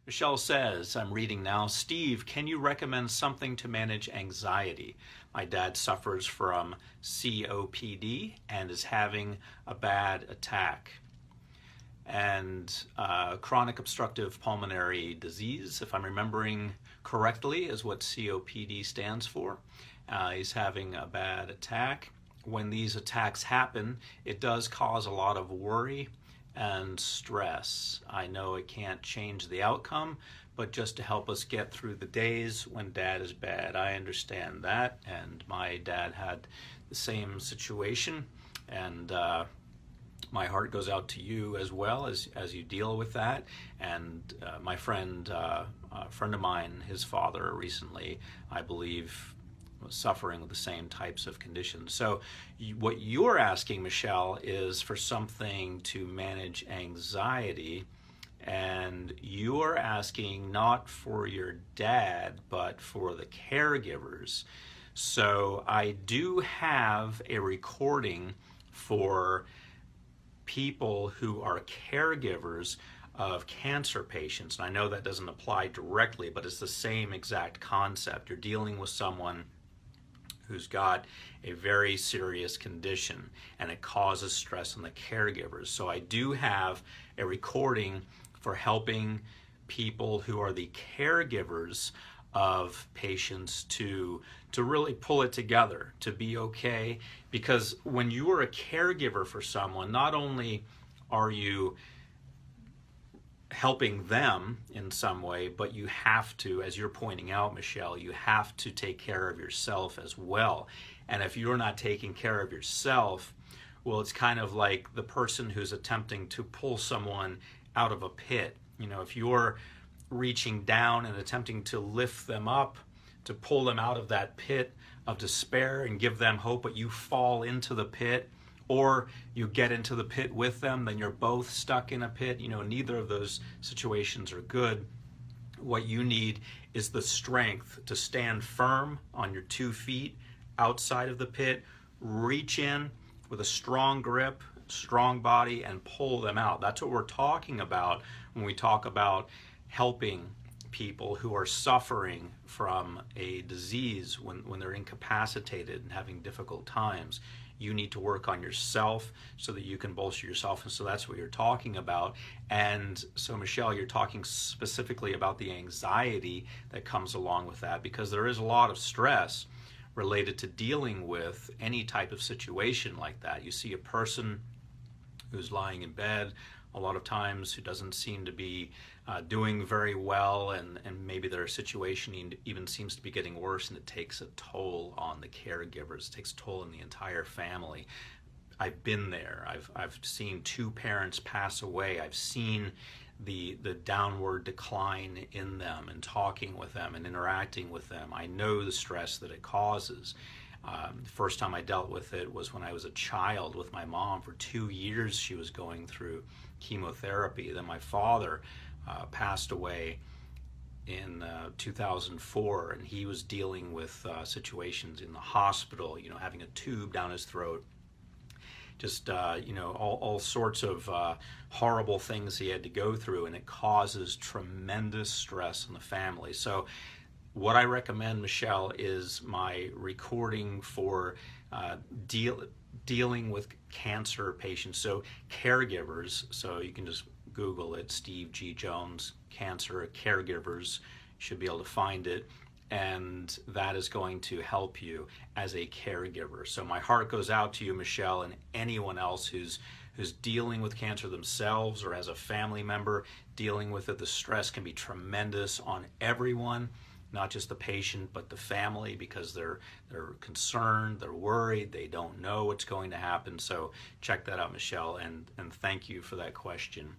Michelle says, I'm reading now, Steve, can you recommend something to manage anxiety? My dad suffers from COPD and is having a bad attack. And chronic obstructive pulmonary disease, if I'm remembering correctly, is what COPD stands for. He's having a bad attack. When these attacks happen, it does cause a lot of worry and stress. I know it can't change the outcome, but just to help us get through the days when dad is bad. I understand that, and my dad had the same situation, and my heart goes out to you as well as you deal with that. And my friend, a friend of mine, his father recently, I believe, was suffering with the same types of conditions. So what you're asking, Michelle, is for something to manage anxiety, and you're asking not for your dad, but for the caregivers. So I do have a recording for people who are caregivers of cancer patients. And I know that doesn't apply directly, but it's the same exact concept. You're dealing with someone who's got a very serious condition, and it causes stress on the caregivers. So I do have a recording for helping people who are the caregivers of patients to really pull it together, to be okay. Because when you are a caregiver for someone, not only are you helping them in some way, but you have to, as you're pointing out, Michelle, you have to take care of yourself as well. And if you're not taking care of yourself, well, it's kind of like the person who's attempting to pull someone out of a pit. You know, if you're reaching down and attempting to lift them up, to pull them out of that pit of despair and give them hope, but you fall into the pit, or you get into the pit with them, then you're both stuck in a pit. You know, neither of those situations are good. What you need is the strength to stand firm on your 2 feet outside of the pit, reach in with a strong grip, strong body, and pull them out. That's what we're talking about when we talk about helping people who are suffering from a disease when they're incapacitated and having difficult times. You need to work on yourself so that you can bolster yourself. And so that's what you're talking about. And so, Michelle, you're talking specifically about the anxiety that comes along with that, because there is a lot of stress related to dealing with any type of situation like that. You see a person who's lying in bed a lot of times who doesn't seem to be doing very well, and maybe their situation even seems to be getting worse, and it takes a toll on the caregivers. It takes a toll on the entire family. I've been there. I've seen 2 parents pass away. I've seen the downward decline in them, and talking with them and interacting with them. I know the stress that it causes. The first time I dealt with it was when I was a child with my mom. For 2 years she was going through chemotherapy. Then my father passed away in 2004, and he was dealing with situations in the hospital, you know, having a tube down his throat, just you know, all sorts of horrible things he had to go through, and it causes tremendous stress on the family. So what I recommend, Michelle, is my recording for dealing with cancer patients, so caregivers. So you can just Google it, Steve G. Jones, cancer caregivers. You should be able to find it, and that is going to help you as a caregiver. So my heart goes out to you, Michelle, and anyone else who's dealing with cancer themselves or as a family member dealing with it. The stress can be tremendous on everyone, not just the patient, but the family, because they're concerned, they're worried, they don't know what's going to happen. So check that out, Michelle, and thank you for that question.